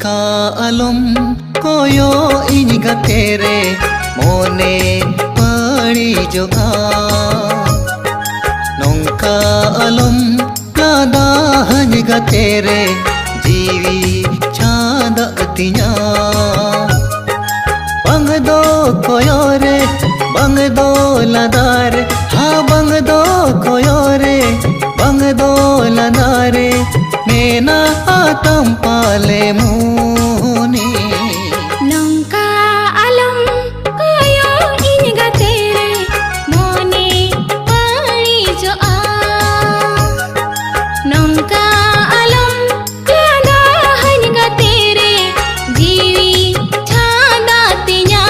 Nonka alom koyog iny gatere mone pari joga. Nonka alom lada hany gatere jiwi chanda tinya. Bang do koyore bang do ladar ha bang do koyore bang do ladare nena atam pale muni. Nonka alom koyog iny gatere mone pari joga. Nonka alom lada hany gatere jiwi chanda tinya.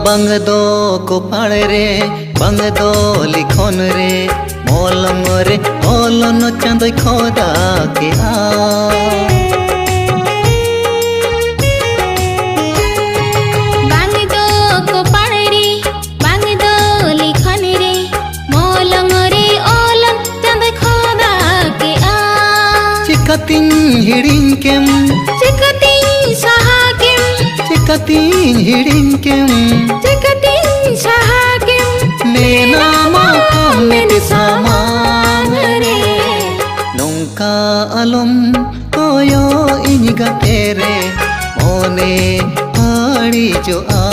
Bang do ko pare bang do likhon re molong re olon chandoy khoda ke a. Bang do ko pare bang do likhon re molong re olon chandoy khoda ke a. Chikatin hirin kem Chikatin sahakim chikatin hirin kem Chikatin sahakim nena makam men samang re. Nonka alom koyog iny gatere mone pari joga.